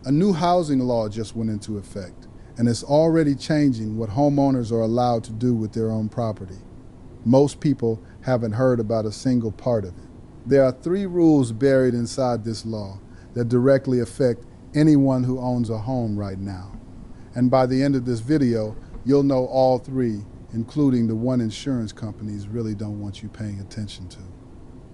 A new housing law just went into effect, and it's already changing what homeowners are allowed to do with their own property. Most people haven't heard about a single part of it. There are 3 rules buried inside this law that directly affect anyone who owns a home right now. And by the end of this video, you'll know all 3, including the one insurance companies really don't want you paying attention to.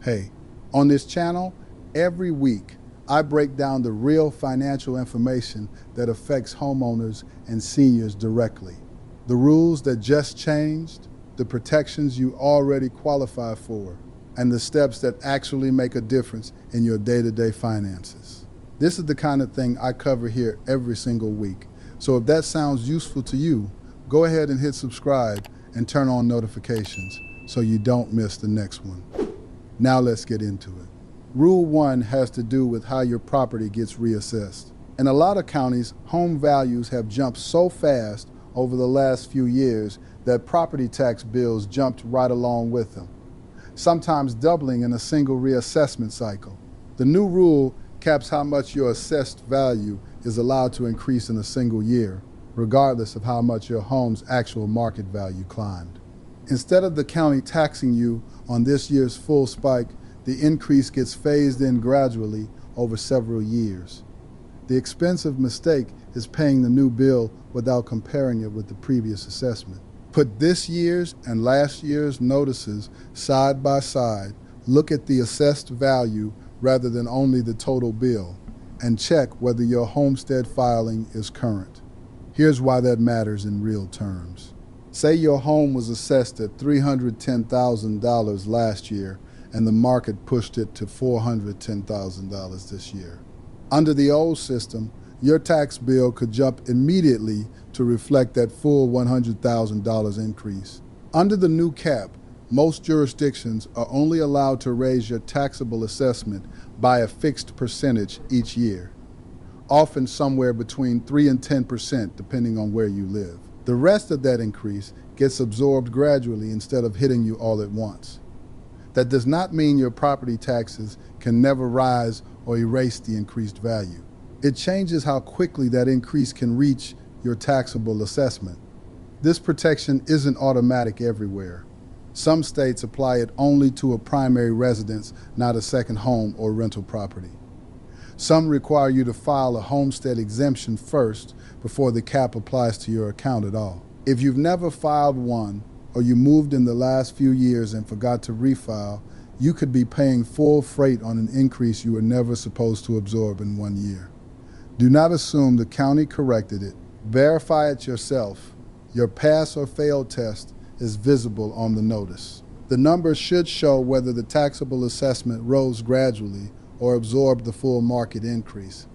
Hey, on this channel, every week, I break down the real financial information that affects homeowners and seniors directly. The rules that just changed, the protections you already qualify for, and the steps that actually make a difference in your day-to-day finances. This is the kind of thing I cover here every single week. So if that sounds useful to you, go ahead and hit subscribe and turn on notifications so you don't miss the next one. Now let's get into it. Rule 1 has to do with how your property gets reassessed. In a lot of counties, home values have jumped so fast over the last few years that property tax bills jumped right along with them, sometimes doubling in a single reassessment cycle. The new rule caps how much your assessed value is allowed to increase in a single year, regardless of how much your home's actual market value climbed. Instead of the county taxing you on this year's full spike, the increase gets phased in gradually over several years. The expensive mistake is paying the new bill without comparing it with the previous assessment. Put this year's and last year's notices side by side, look at the assessed value rather than only the total bill, and check whether your homestead filing is current. Here's why that matters in real terms. Say your home was assessed at $310,000 last year and the market pushed it to $410,000 this year. Under the old system, your tax bill could jump immediately to reflect that full $100,000 increase. Under the new cap, most jurisdictions are only allowed to raise your taxable assessment by a fixed percentage each year, often somewhere between 3 and 10% depending on where you live. The rest of that increase gets absorbed gradually instead of hitting you all at once. That does not mean your property taxes can never rise or erase the increased value. It changes how quickly that increase can reach your taxable assessment. This protection isn't automatic everywhere. Some states apply it only to a primary residence, not a second home or rental property. Some require you to file a homestead exemption first before the cap applies to your account at all. If you've never filed one, or you moved in the last few years and forgot to refile, you could be paying full freight on an increase you were never supposed to absorb in 1 year. Do not assume the county corrected it. Verify it yourself. Your pass or fail test is visible on the notice. The numbers should show whether the taxable assessment rose gradually or absorbed the full market increase.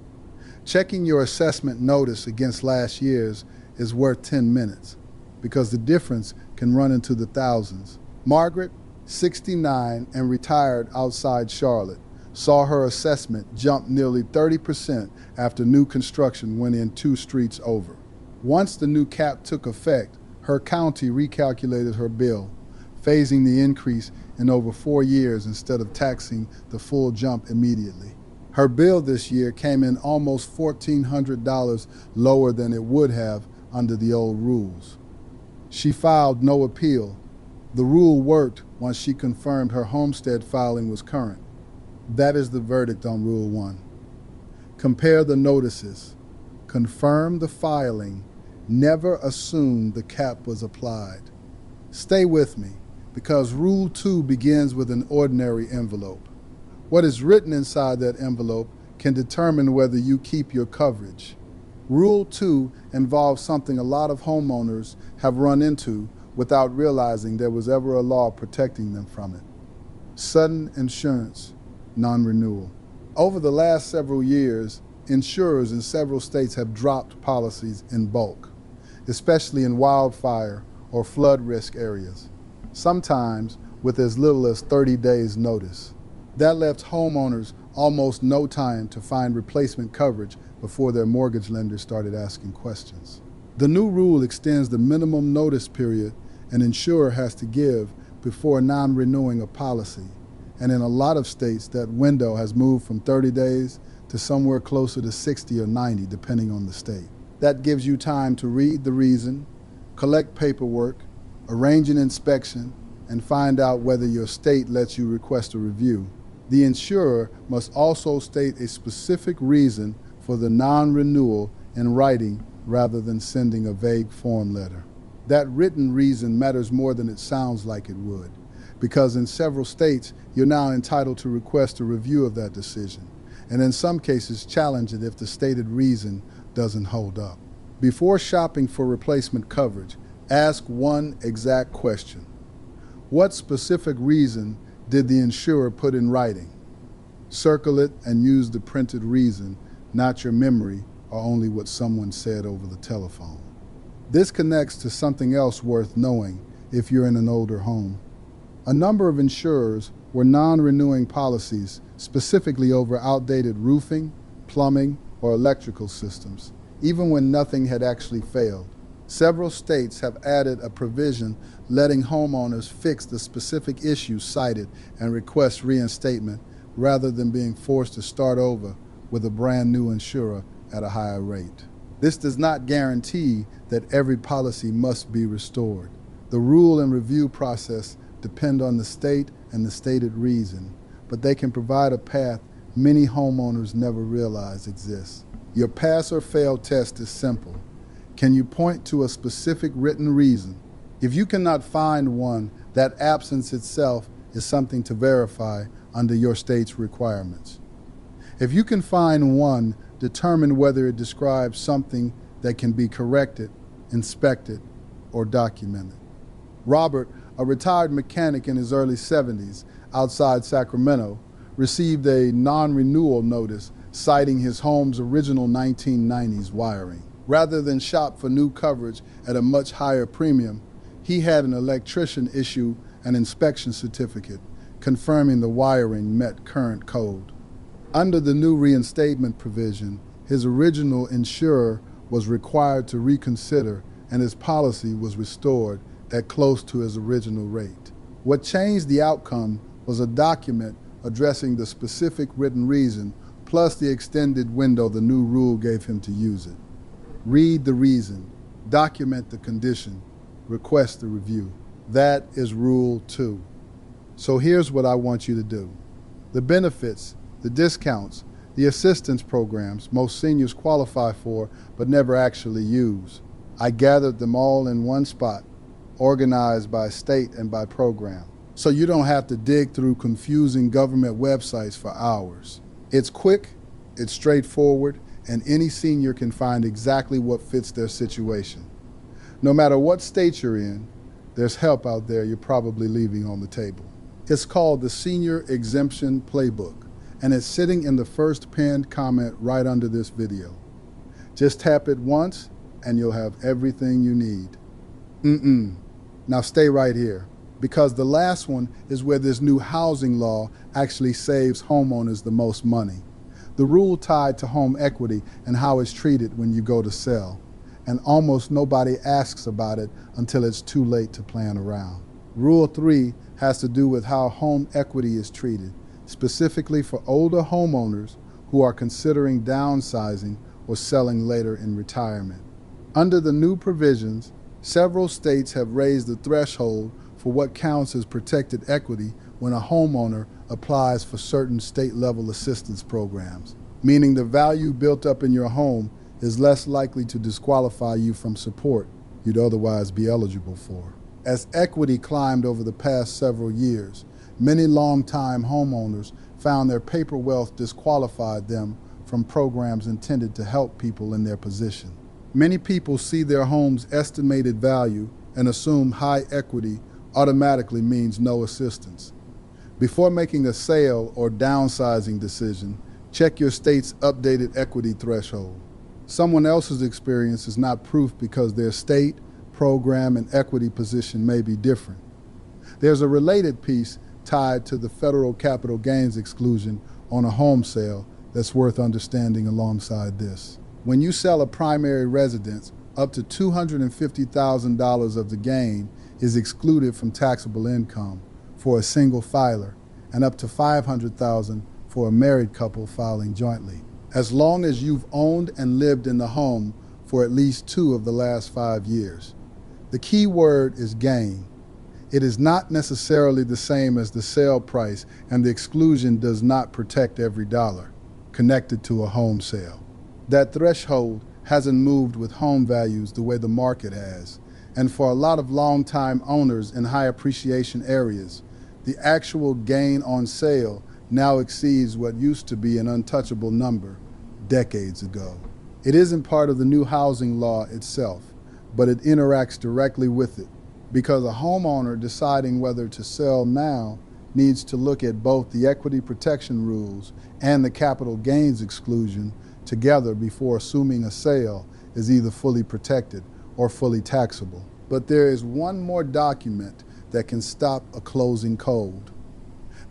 Checking your assessment notice against last year's is worth 10 minutes because the difference can run into the thousands. Margaret, 69 and retired outside Charlotte, saw her assessment jump nearly 30% after new construction went in 2 streets over. Once the new cap took effect, her county recalculated her bill, phasing the increase in over 4 years instead of taxing the full jump immediately. Her bill this year came in almost $1,400 lower than it would have under the old rules. She filed no appeal. The rule worked once she confirmed her homestead filing was current. That is the verdict on Rule 1. Compare the notices. Confirm the filing. Never assume the cap was applied. Stay with me, because Rule 2 begins with an ordinary envelope. What is written inside that envelope can determine whether you keep your coverage. Rule 2 involves something a lot of homeowners have run into without realizing there was ever a law protecting them from it. Sudden insurance, non-renewal. Over the last several years, insurers in several states have dropped policies in bulk, especially in wildfire or flood risk areas, sometimes with as little as 30 days notice. That left homeowners almost no time to find replacement coverage before their mortgage lenders started asking questions. The new rule extends the minimum notice period an insurer has to give before non-renewing a policy, and in a lot of states that window has moved from 30 days to somewhere closer to 60 or 90, depending on the state. That gives you time to read the reason, collect paperwork, arrange an inspection, and find out whether your state lets you request a review. The insurer must also state a specific reason for the non-renewal in writing rather than sending a vague form letter. That written reason matters more than it sounds like it would, because in several states, you're now entitled to request a review of that decision, and in some cases challenge it if the stated reason doesn't hold up. Before shopping for replacement coverage, ask one exact question. What specific reason did the insurer put in writing? Circle it and use the printed reason, not your memory or only what someone said over the telephone. This connects to something else worth knowing if you're in an older home. A number of insurers were non-renewing policies specifically over outdated roofing, plumbing, or electrical systems, even when nothing had actually failed. Several states have added a provision letting homeowners fix the specific issues cited and request reinstatement rather than being forced to start over with a brand new insurer at a higher rate. This does not guarantee that every policy must be restored. The rule and review process depend on the state and the stated reason, but they can provide a path many homeowners never realize exists. Your pass or fail test is simple. Can you point to a specific written reason? If you cannot find one, that absence itself is something to verify under your state's requirements. If you can find one, determine whether it describes something that can be corrected, inspected, or documented. Robert, a retired mechanic in his early 70s outside Sacramento, received a non-renewal notice citing his home's original 1990s wiring. Rather than shop for new coverage at a much higher premium, he had an electrician issue an inspection certificate confirming the wiring met current code. Under the new reinstatement provision, his original insurer was required to reconsider and his policy was restored at close to his original rate. What changed the outcome was a document addressing the specific written reason plus the extended window the new rule gave him to use it. Read the reason, document the condition, request the review. That is Rule 2. So here's what I want you to do. The benefits, the discounts, the assistance programs most seniors qualify for but never actually use. I gathered them all in one spot, organized by state and by program, so you don't have to dig through confusing government websites for hours. It's quick, it's straightforward, and any senior can find exactly what fits their situation. No matter what state you're in, there's help out there you're probably leaving on the table. It's called the Senior Exemption Playbook, and it's sitting in the first pinned comment right under this video. Just tap it once, and you'll have everything you need. Now stay right here, because the last one is where this new housing law actually saves homeowners the most money. The rule tied to home equity and how it's treated when you go to sell. And almost nobody asks about it until it's too late to plan around. Rule 3 has to do with how home equity is treated, specifically for older homeowners who are considering downsizing or selling later in retirement. Under the new provisions, several states have raised the threshold for what counts as protected equity when a homeowner applies for certain state-level assistance programs, meaning the value built up in your home is less likely to disqualify you from support you'd otherwise be eligible for. As equity climbed over the past several years, many longtime homeowners found their paper wealth disqualified them from programs intended to help people in their position. Many people see their home's estimated value and assume high equity automatically means no assistance. Before making a sale or downsizing decision, check your state's updated equity threshold. Someone else's experience is not proof because their state, program, and equity position may be different. There's a related piece tied to the federal capital gains exclusion on a home sale that's worth understanding alongside this. When you sell a primary residence, up to $250,000 of the gain is excluded from taxable income for a single filer and up to $500,000 for a married couple filing jointly. as long as you've owned and lived in the home for at least 2 of the last 5 years. The key word is gain. It is not necessarily the same as the sale price, and the exclusion does not protect every dollar connected to a home sale. That threshold hasn't moved with home values the way the market has, and for a lot of long-time owners in high appreciation areas, the actual gain on sale now exceeds what used to be an untouchable number decades ago. It isn't part of the new housing law itself, but it interacts directly with it, because a homeowner deciding whether to sell now needs to look at both the equity protection rules and the capital gains exclusion together before assuming a sale is either fully protected or fully taxable. But there is one more document that can stop a closing cold.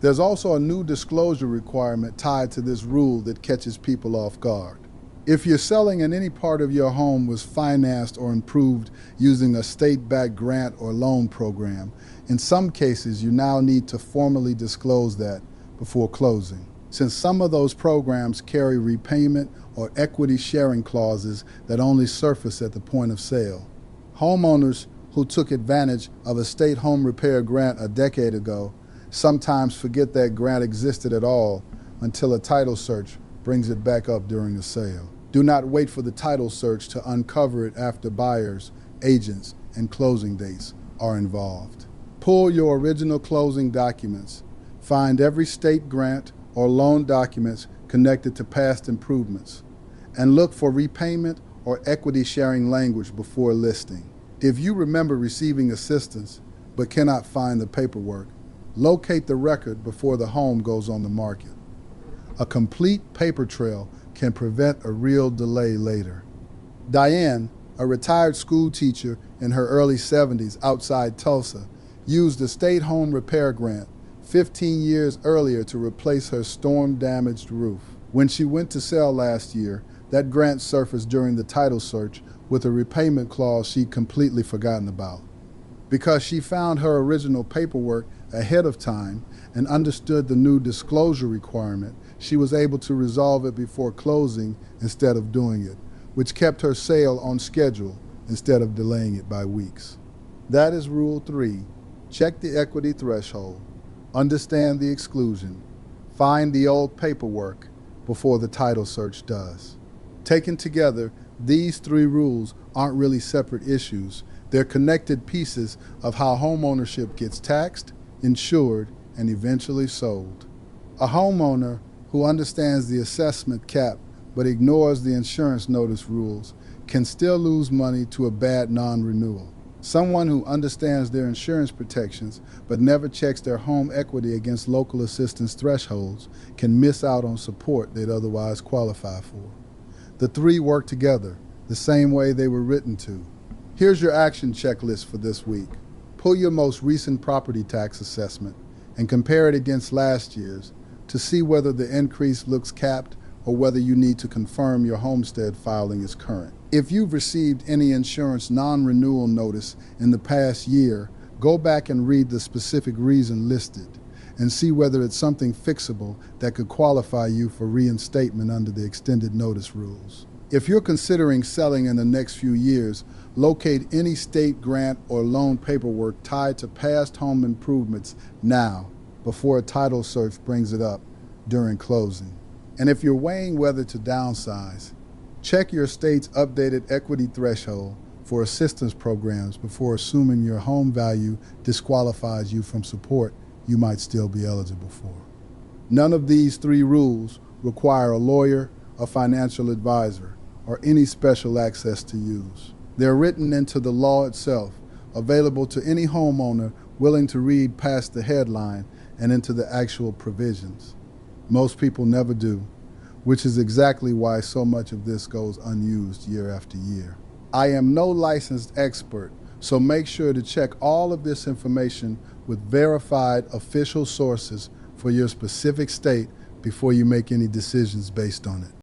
There's also a new disclosure requirement tied to this rule that catches people off guard. If you're selling and any part of your home was financed or improved using a state-backed grant or loan program, in some cases you now need to formally disclose that before closing, since some of those programs carry repayment or equity sharing clauses that only surface at the point of sale. Homeowners who took advantage of a state home repair grant a decade ago sometimes forget that grant existed at all until a title search brings it back up during the sale. Do not wait for the title search to uncover it after buyers, agents, and closing dates are involved. Pull your original closing documents. Find every state grant or loan documents connected to past improvements, and look for repayment or equity sharing language before listing. If you remember receiving assistance but cannot find the paperwork, locate the record before the home goes on the market. A complete paper trail can prevent a real delay later. Diane, a retired school teacher in her early 70s outside Tulsa, used a state home repair grant 15 years earlier to replace her storm-damaged roof. When she went to sell last year, that grant surfaced during the title search with a repayment clause she'd completely forgotten about. Because she found her original paperwork ahead of time and understood the new disclosure requirement, she was able to resolve it before closing instead of doing it, which kept her sale on schedule instead of delaying it by weeks. That is Rule 3. Check the equity threshold, understand the exclusion, find the old paperwork before the title search does. Taken together, these 3 rules aren't really separate issues. They're connected pieces of how homeownership gets taxed, insured, and eventually sold. A homeowner who understands the assessment cap but ignores the insurance notice rules can still lose money to a bad non-renewal. Someone who understands their insurance protections but never checks their home equity against local assistance thresholds can miss out on support they'd otherwise qualify for. The 3 work together the same way they were written to. Here's your action checklist for this week. Pull your most recent property tax assessment and compare it against last year's to see whether the increase looks capped or whether you need to confirm your homestead filing is current. If you've received any insurance non-renewal notice in the past year, go back and read the specific reason listed and see whether it's something fixable that could qualify you for reinstatement under the extended notice rules. If you're considering selling in the next few years, locate any state grant or loan paperwork tied to past home improvements now, before a title search brings it up during closing. And if you're weighing whether to downsize, check your state's updated equity threshold for assistance programs before assuming your home value disqualifies you from support you might still be eligible for. None of these 3 rules require a lawyer, a financial advisor, or any special access to use. They're written into the law itself, available to any homeowner willing to read past the headline and into the actual provisions. Most people never do, which is exactly why so much of this goes unused year after year. I am no licensed expert, so make sure to check all of this information with verified official sources for your specific state before you make any decisions based on it.